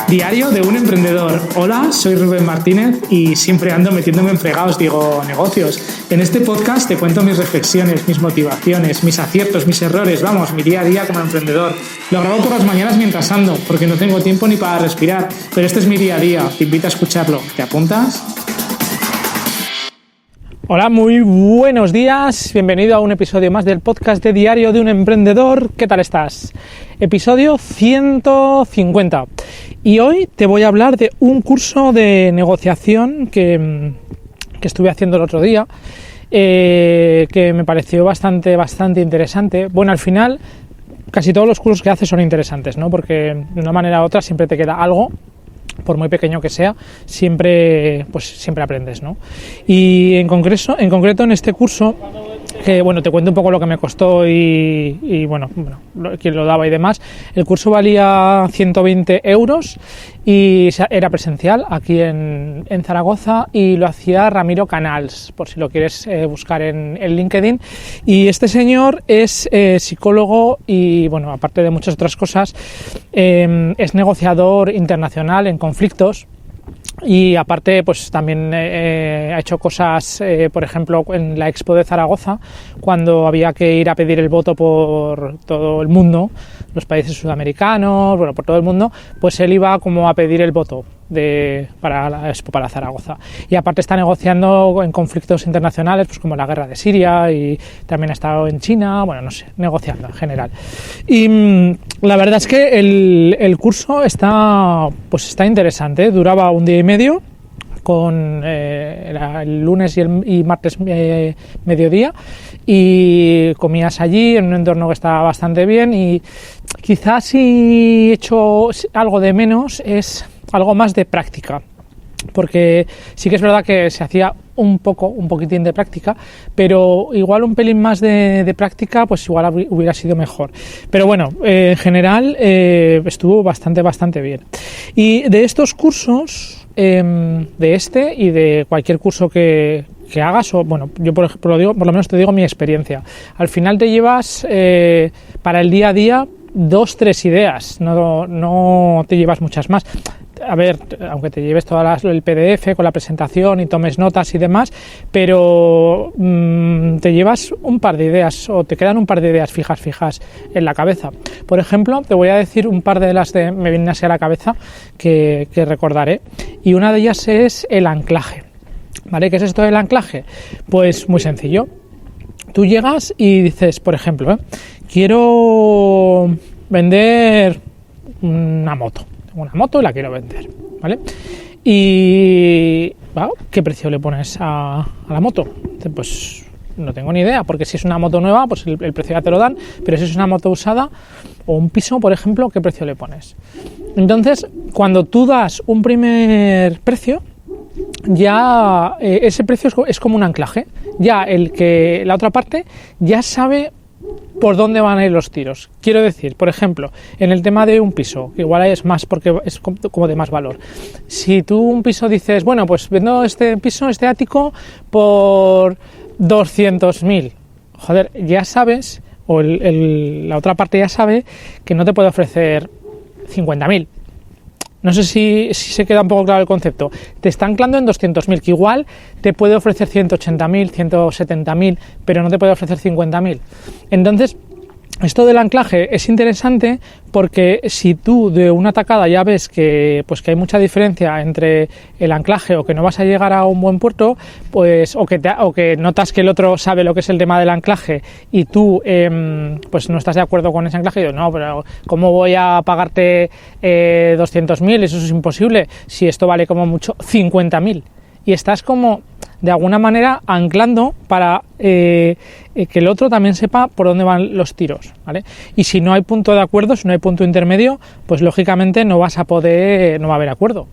Diario de un emprendedor. Hola, soy Rubén Martínez y siempre ando metiéndome en fregados, digo, negocios. En este podcast te cuento mis reflexiones, mis motivaciones, mis aciertos, mis errores, vamos, mi día a día como emprendedor. Lo grabo por las mañanas mientras ando, porque no tengo tiempo ni para respirar, pero este es mi día a día, te invito a escucharlo. ¿Te apuntas? Hola, muy buenos días, bienvenido a un episodio más del podcast de Diario de un Emprendedor. ¿Qué tal estás? Episodio 150 y hoy te voy a hablar de un curso de negociación que estuve haciendo el otro día, que me pareció bastante interesante. Bueno, al final casi todos los cursos que haces son interesantes, ¿no? Porque de una manera u otra siempre te queda algo, por muy pequeño que sea, siempre aprendes, ¿no? Y en concreto en este curso, que bueno, te cuento un poco lo que me costó y bueno, quién lo daba y demás. El curso valía 120 euros y era presencial aquí en Zaragoza, y lo hacía Ramiro Canals, por si lo quieres buscar en LinkedIn. Y este señor es psicólogo y, bueno, aparte de muchas otras cosas, es negociador internacional en conflictos. Y aparte, pues también ha hecho cosas, por ejemplo, en la Expo de Zaragoza, cuando había que ir a pedir el voto por todo el mundo, los países sudamericanos, bueno, por todo el mundo, pues él iba como a pedir el voto para la Expo, para Zaragoza. Y aparte está negociando en conflictos internacionales, pues como la guerra de Siria, y también ha estado en China, bueno, no sé, negociando en general. Y la verdad es que el curso está interesante, duraba un día y medio, era el lunes y martes mediodía, y comías allí en un entorno que estaba bastante bien. Y quizás si he hecho algo de menos es algo más de práctica, porque sí que es verdad que se hacía un poquitín de práctica, pero igual un pelín más de práctica, pues igual hubiera sido mejor. Pero bueno, en general estuvo bastante bien. Y de estos cursos, de este y de cualquier curso que hagas, o bueno, yo por ejemplo por lo menos te digo mi experiencia, al final te llevas para el día a día 2-3 ideas, no te llevas muchas más. A ver, aunque te lleves el PDF con la presentación y tomes notas y demás, pero te llevas un par de ideas, o te quedan un par de ideas fijas en la cabeza. Por ejemplo, te voy a decir un par de las que me vienen así a la cabeza que recordaré, y una de ellas es el anclaje. ¿Vale? ¿Qué es esto del anclaje? Pues muy sencillo. Tú llegas y dices, por ejemplo, quiero vender una moto y la quiero vender, ¿vale? Y ¿qué precio le pones a la moto? Pues no tengo ni idea, porque si es una moto nueva, pues el precio ya te lo dan, pero si es una moto usada o un piso, por ejemplo, ¿qué precio le pones? Entonces, cuando tú das un primer precio, ya ese precio es como un anclaje. Ya la otra parte ya sabe por dónde van a ir los tiros. Quiero decir, por ejemplo, en el tema de un piso, igual es más porque es como de más valor. Si tú un piso dices, bueno, pues vendo este piso, este ático, por 200.000, joder, ya sabes, o la otra parte ya sabe que no te puede ofrecer 50.000. No sé si se queda un poco claro el concepto. Te está anclando en 200.000, que igual te puede ofrecer 180.000, 170.000, pero no te puede ofrecer 50.000. Entonces, esto del anclaje es interesante porque si tú de una tacada ya ves que hay mucha diferencia entre el anclaje, o que no vas a llegar a un buen puerto, pues o que notas que el otro sabe lo que es el tema del anclaje y tú pues no estás de acuerdo con ese anclaje, y digo, no, pero ¿cómo voy a pagarte 200.000? Eso es imposible, si esto vale como mucho 50.000. Y estás como de alguna manera anclando para que el otro también sepa por dónde van los tiros, ¿vale? Y si no hay punto de acuerdo, si no hay punto intermedio, pues lógicamente no va a haber acuerdo.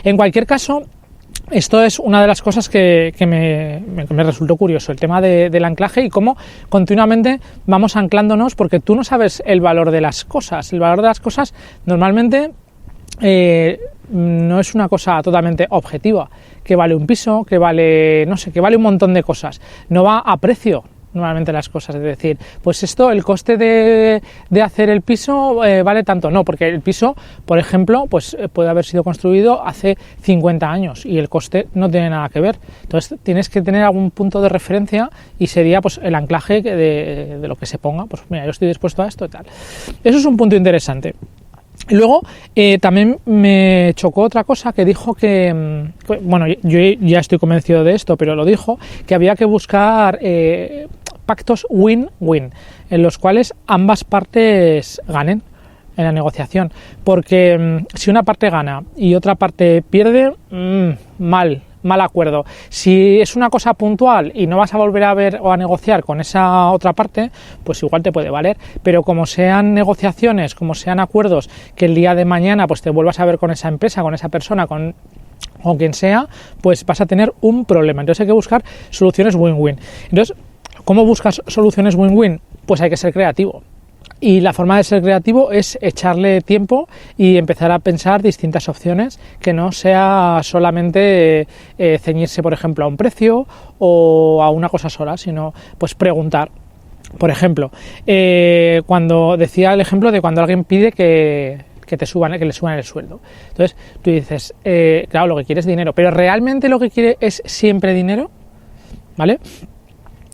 En cualquier caso, esto es una de las cosas que me resultó curioso, el tema del anclaje y cómo continuamente vamos anclándonos, porque tú no sabes el valor de las cosas. El valor de las cosas normalmente no es una cosa totalmente objetiva, que vale un piso, que vale, no sé, que vale un montón de cosas. No va a precio, normalmente las cosas, es decir, pues esto, el coste de hacer el piso vale tanto, no, porque el piso, por ejemplo, pues puede haber sido construido hace 50 años y el coste no tiene nada que ver, entonces tienes que tener algún punto de referencia y sería pues el anclaje de lo que se ponga, pues mira, yo estoy dispuesto a esto y tal. Eso es un punto interesante. Y luego también me chocó otra cosa que dijo que, bueno, yo ya estoy convencido de esto, pero lo dijo, que había que buscar pactos win-win, en los cuales ambas partes ganen en la negociación, porque si una parte gana y otra parte pierde, mal acuerdo. Si es una cosa puntual y no vas a volver a ver o a negociar con esa otra parte, pues igual te puede valer, pero como sean negociaciones, como sean acuerdos que el día de mañana pues te vuelvas a ver con esa empresa, con esa persona, con quien sea, pues vas a tener un problema. Entonces hay que buscar soluciones win-win. Entonces, ¿cómo buscas soluciones win-win? Pues hay que ser creativo. Y la forma de ser creativo es echarle tiempo y empezar a pensar distintas opciones, que no sea solamente ceñirse, por ejemplo, a un precio o a una cosa sola, sino pues preguntar. Por ejemplo, cuando decía el ejemplo de cuando alguien pide que le suban el sueldo. Entonces tú dices, claro, lo que quiere es dinero, pero ¿realmente lo que quiere es siempre dinero? ¿Vale?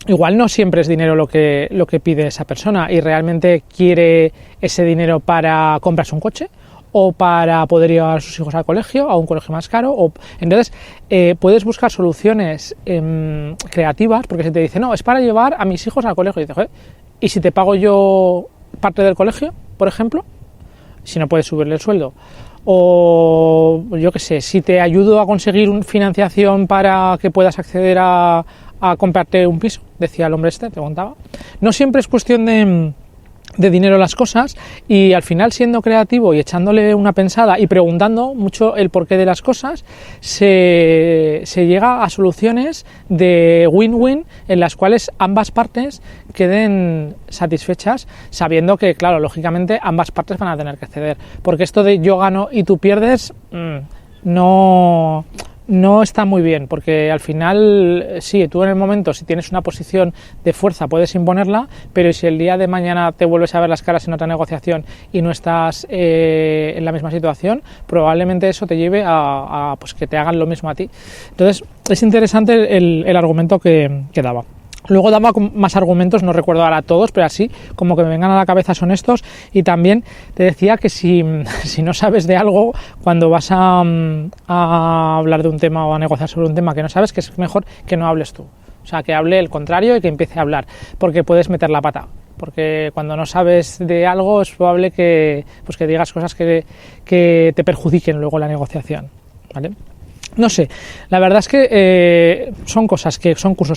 Igual no siempre es dinero lo que pide esa persona y realmente quiere ese dinero para comprarse un coche o para poder llevar a sus hijos al colegio, a un colegio más caro. Entonces, puedes buscar soluciones creativas, porque si te dice, no, es para llevar a mis hijos al colegio, y dices, ¿y si te pago yo parte del colegio, por ejemplo? Si no puedes subirle el sueldo. O yo qué sé, si te ayudo a conseguir una financiación para que puedas acceder a comprarte un piso, decía el hombre te contaba. No siempre es cuestión de dinero las cosas, y al final, siendo creativo y echándole una pensada y preguntando mucho el porqué de las cosas, se llega a soluciones de win-win en las cuales ambas partes queden satisfechas, sabiendo que, claro, lógicamente ambas partes van a tener que ceder, porque esto de yo gano y tú pierdes no está muy bien, porque al final, sí, tú en el momento, si tienes una posición de fuerza, puedes imponerla, pero si el día de mañana te vuelves a ver las caras en otra negociación y no estás en la misma situación, probablemente eso te lleve a pues que te hagan lo mismo a ti. Entonces, es interesante el argumento que daba. Luego daba más argumentos, no recuerdo ahora todos, pero así como que me vengan a la cabeza son estos. Y también te decía que si no sabes de algo, cuando vas a hablar de un tema o a negociar sobre un tema que no sabes, que es mejor que no hables tú. O sea, que hable el contrario y que empiece a hablar, porque puedes meter la pata. Porque cuando no sabes de algo es probable que digas cosas que te perjudiquen luego la negociación, ¿vale? No sé, la verdad es que son cursos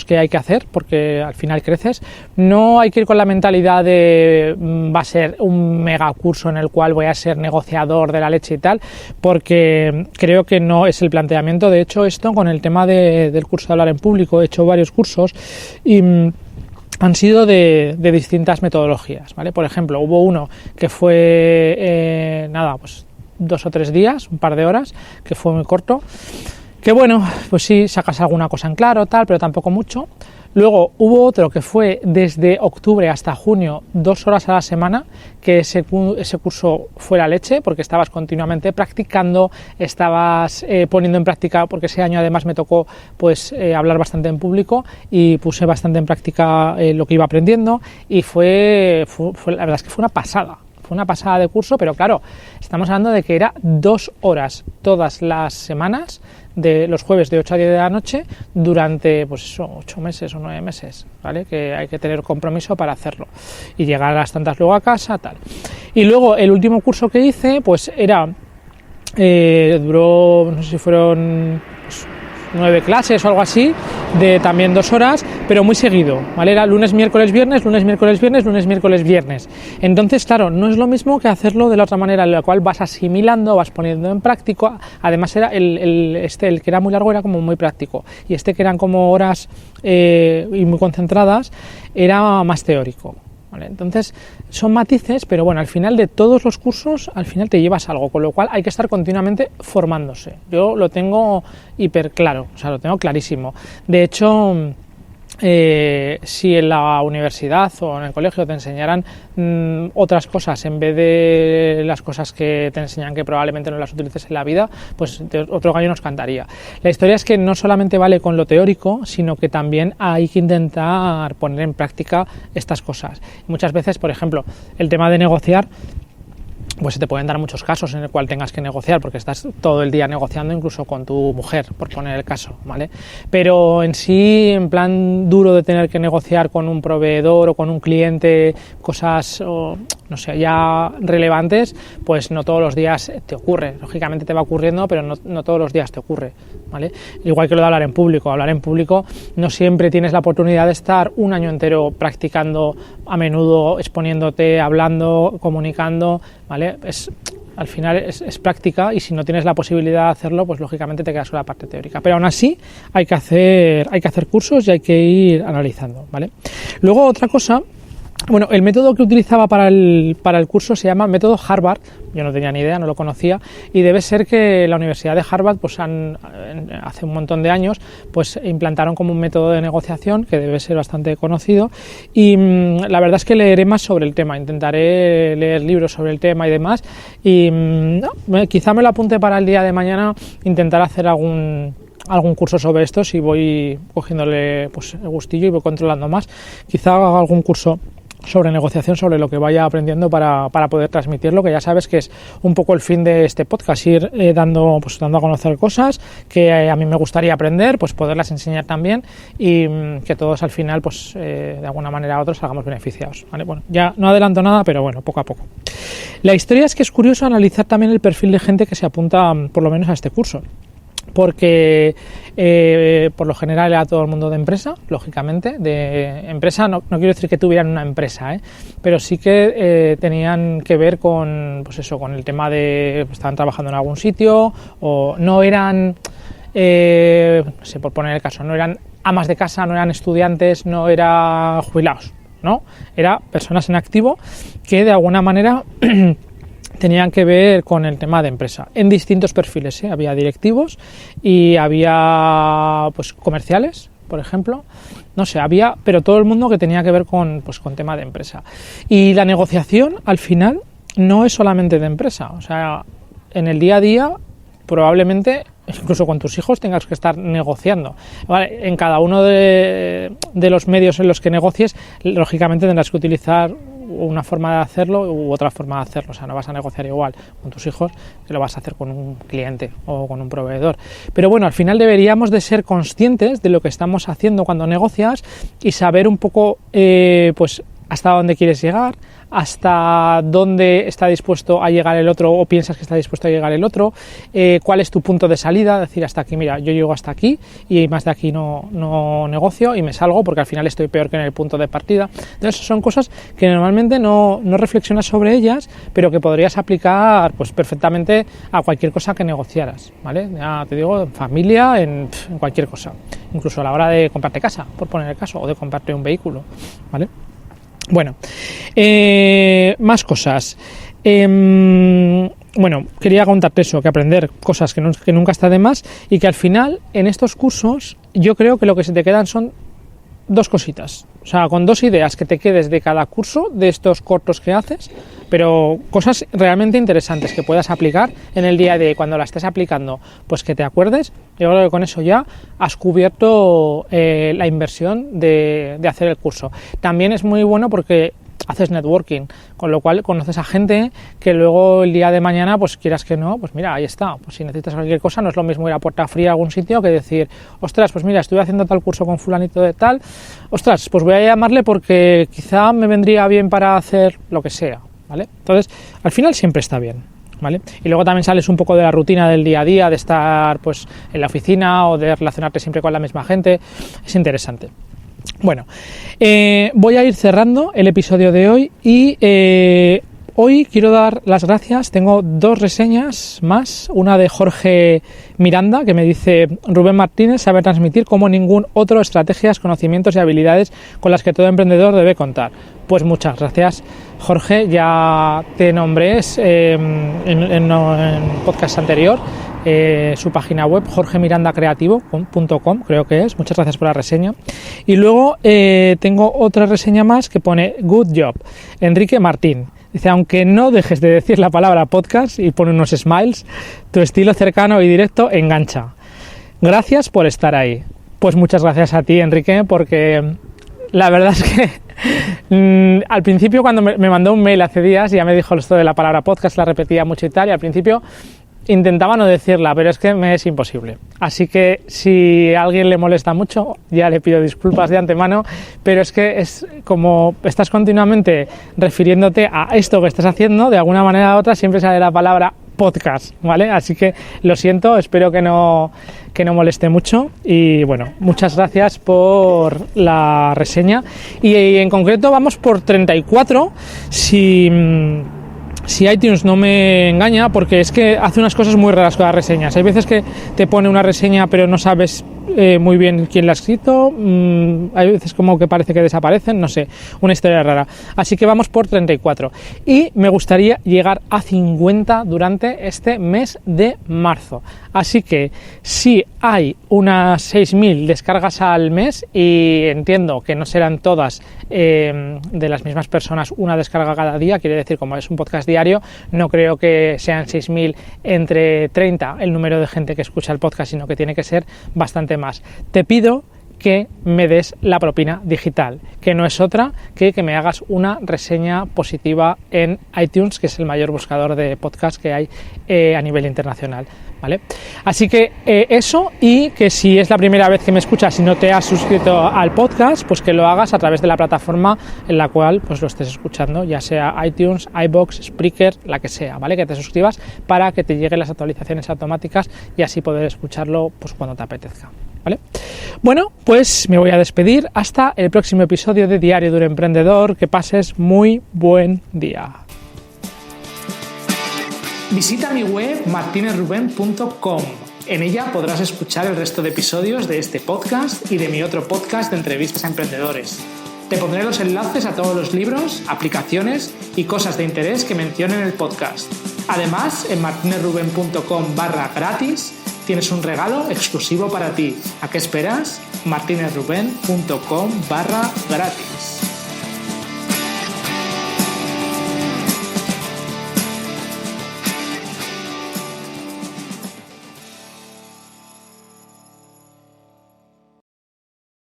que hay que hacer porque al final creces. No hay que ir con la mentalidad de va a ser un mega curso en el cual voy a ser negociador de la leche y tal, porque creo que no es el planteamiento. De hecho, esto con el tema del curso de hablar en público, he hecho varios cursos y han sido de distintas metodologías, ¿vale? Por ejemplo, hubo uno que fue 2 o 3 días, un par de horas, que fue muy corto, que bueno, pues sí, sacas alguna cosa en claro, tal, pero tampoco mucho. Luego hubo otro que fue desde octubre hasta junio, 2 horas a la semana, que ese curso fue la leche, porque estabas continuamente practicando, estabas poniendo en práctica, porque ese año además me tocó pues hablar bastante en público y puse bastante en práctica lo que iba aprendiendo, y fue la verdad es que fue una pasada. Fue una pasada de curso, pero claro, estamos hablando de que era 2 horas todas las semanas, de los jueves de 8 a 10 de la noche, durante pues eso, 8 meses o 9 meses, ¿vale? Que hay que tener compromiso para hacerlo y llegar a las tantas luego a casa, tal. Y luego el último curso que hice, pues era, duró, no sé si fueron 9 clases o algo así, de también 2 horas, pero muy seguido, ¿vale? Era lunes, miércoles, viernes, lunes, miércoles, viernes, lunes, miércoles, viernes. Entonces, claro, no es lo mismo que hacerlo de la otra manera, en la cual vas asimilando, vas poniendo en práctica. Además, era el que era muy largo era como muy práctico, y este que eran como horas y muy concentradas era más teórico, ¿vale? Entonces, son matices, pero bueno, al final de todos los cursos, al final te llevas algo, con lo cual hay que estar continuamente formándose. Yo lo tengo hiper claro, o sea, lo tengo clarísimo. De hecho, si en la universidad o en el colegio te enseñaran otras cosas en vez de las cosas que te enseñan que probablemente no las utilices en la vida, pues otro gallo nos cantaría. La historia es que no solamente vale con lo teórico, sino que también hay que intentar poner en práctica estas cosas. Muchas veces, por ejemplo, el tema de negociar, pues se te pueden dar muchos casos en el cual tengas que negociar, porque estás todo el día negociando incluso con tu mujer, por poner el caso, ¿vale? Pero en sí, en plan duro de tener que negociar con un proveedor o con un cliente cosas, no sé, ya relevantes, pues no todos los días te ocurre. Lógicamente te va ocurriendo, pero no todos los días te ocurre, ¿vale? Igual que lo de hablar en público no siempre tienes la oportunidad de estar un año entero practicando a menudo, exponiéndote, hablando, comunicando, ¿vale? Al final es práctica, y si no tienes la posibilidad de hacerlo, pues lógicamente te quedas con la parte teórica. Pero aún así hay que hacer cursos y hay que ir analizando, ¿vale? Luego otra cosa, bueno, el método que utilizaba para el curso se llama método Harvard. Yo no tenía ni idea, no lo conocía, y debe ser que la Universidad de Harvard, pues hace un montón de años, pues implantaron como un método de negociación que debe ser bastante conocido, y la verdad es que leeré más sobre el tema, intentaré leer libros sobre el tema y demás, y quizá me lo apunte para el día de mañana, intentar hacer algún curso sobre esto, si voy cogiéndole pues el gustillo y voy controlando más. Quizá haga algún curso sobre negociación, sobre lo que vaya aprendiendo para poder transmitirlo, que ya sabes que es un poco el fin de este podcast, ir dando a conocer cosas que a mí me gustaría aprender, pues poderlas enseñar también, y que todos al final pues de alguna manera u otra salgamos beneficiados, ¿vale? Bueno, ya no adelanto nada, pero bueno, poco a poco. La historia es que es curioso analizar también el perfil de gente que se apunta por lo menos a este curso, porque por lo general era todo el mundo de empresa, lógicamente. De empresa no quiero decir que tuvieran una empresa, pero sí que tenían que ver con, pues eso, con el tema de estaban trabajando en algún sitio, o no eran, no sé, por poner el caso, no eran amas de casa, no eran estudiantes, no eran jubilados, ¿no? Eran personas en activo que de alguna manera tenían que ver con el tema de empresa, en distintos perfiles, había directivos y había pues comerciales, por ejemplo, no sé, pero todo el mundo que tenía que ver con tema de empresa. Y la negociación al final no es solamente de empresa, o sea, en el día a día probablemente incluso con tus hijos tengas que estar negociando, ¿vale? En cada uno de los medios en los que negocies, lógicamente tendrás que utilizar una forma de hacerlo u otra forma de hacerlo, o sea, no vas a negociar igual con tus hijos que lo vas a hacer con un cliente o con un proveedor. Pero bueno, al final deberíamos de ser conscientes de lo que estamos haciendo cuando negocias y saber un poco pues hasta dónde quieres llegar, hasta dónde está dispuesto a llegar el otro o piensas que está dispuesto a llegar el otro, cuál es tu punto de salida, decir hasta aquí, mira, yo llego hasta aquí y más de aquí no negocio y me salgo porque al final estoy peor que en el punto de partida. Entonces son cosas que normalmente no reflexionas sobre ellas, pero que podrías aplicar pues perfectamente a cualquier cosa que negociaras, ¿vale? Ya te digo, en familia, en cualquier cosa, incluso a la hora de comprarte casa, por poner el caso, o de comprarte un vehículo, ¿vale? Bueno, más cosas. Bueno, quería contarte eso, que aprender cosas que nunca está de más, y que al final en estos cursos yo creo que lo que se te quedan son dos cositas, o sea, con dos ideas que te quedes de cada curso, de estos cortos que haces, pero cosas realmente interesantes que puedas aplicar en el día a día, y cuando la estés aplicando, pues que te acuerdes. Yo creo que con eso ya has cubierto la inversión de hacer el curso. También es muy bueno porque haces networking, con lo cual conoces a gente que luego el día de mañana, pues quieras que no, pues mira, ahí está, pues si necesitas cualquier cosa, no es lo mismo ir a puerta fría a algún sitio que decir, ostras, pues mira, estoy haciendo tal curso con fulanito de tal, ostras, pues voy a llamarle porque quizá me vendría bien para hacer lo que sea, ¿vale? Entonces, al final siempre está bien, ¿vale? Y luego también sales un poco de la rutina del día a día, de estar pues en la oficina o de relacionarte siempre con la misma gente, es interesante. Bueno, voy a ir cerrando el episodio de hoy y hoy quiero dar las gracias. Tengo dos reseñas más, una de Jorge Miranda que me dice: Rubén Martínez sabe transmitir como ningún otro estrategias, conocimientos y habilidades con las que todo emprendedor debe contar. Pues muchas gracias, Jorge, ya te nombré en podcast anterior su página web, jorgemirandacreativo.com, creo que es. Muchas gracias por la reseña. Y luego tengo otra reseña más que pone Good Job, Enrique Martín. Dice, aunque no dejes de decir la palabra podcast, y pone unos smiles, tu estilo cercano y directo engancha. Gracias por estar ahí. Pues muchas gracias a ti, Enrique, porque la verdad es que al principio cuando me mandó un mail hace días ya me dijo esto de la palabra podcast, la repetía mucho y tal, y al principio intentaba no decirla, pero es que me es imposible. Así que si a alguien le molesta mucho, ya le pido disculpas de antemano, pero es que es como estás continuamente refiriéndote a esto que estás haciendo, de alguna manera u otra siempre sale la palabra podcast, ¿vale? Así que lo siento, espero que no moleste mucho y bueno, muchas gracias por la reseña y en concreto vamos por 34 si iTunes no me engaña, porque es que hace unas cosas muy raras con las reseñas. Hay veces que te pone una reseña pero no sabes muy bien quién la ha escrito, hay veces como que parece que desaparecen, no sé, una historia rara. Así que vamos por 34 y me gustaría llegar a 50 durante este mes de marzo. Así que si hay unas 6.000 descargas al mes, y entiendo que no serán todas de las mismas personas una descarga cada día, quiere decir, como es un podcast diario, no creo que sean 6.000 entre 30 el número de gente que escucha el podcast, sino que tiene que ser bastante más. Te pido que me des la propina digital, que no es otra que me hagas una reseña positiva en iTunes, que es el mayor buscador de podcast que hay a nivel internacional, ¿vale? Así que eso, y que si es la primera vez que me escuchas y no te has suscrito al podcast, pues que lo hagas a través de la plataforma en la cual pues lo estés escuchando, ya sea iTunes, iVoox, Spreaker, la que sea, ¿vale? Que te suscribas para que te lleguen las actualizaciones automáticas y así poder escucharlo pues cuando te apetezca, ¿vale? Bueno, pues me voy a despedir hasta el próximo episodio de Diario de un Emprendedor. Que pases muy buen día. Visita mi web martinezruben.com. En ella podrás escuchar el resto de episodios de este podcast y de mi otro podcast de entrevistas a emprendedores. Te pondré los enlaces a todos los libros, aplicaciones y cosas de interés que menciono en el podcast. Además, en martinezruben.com/gratis tienes un regalo exclusivo para ti. ¿A qué esperas? martinezruben.com/gratis.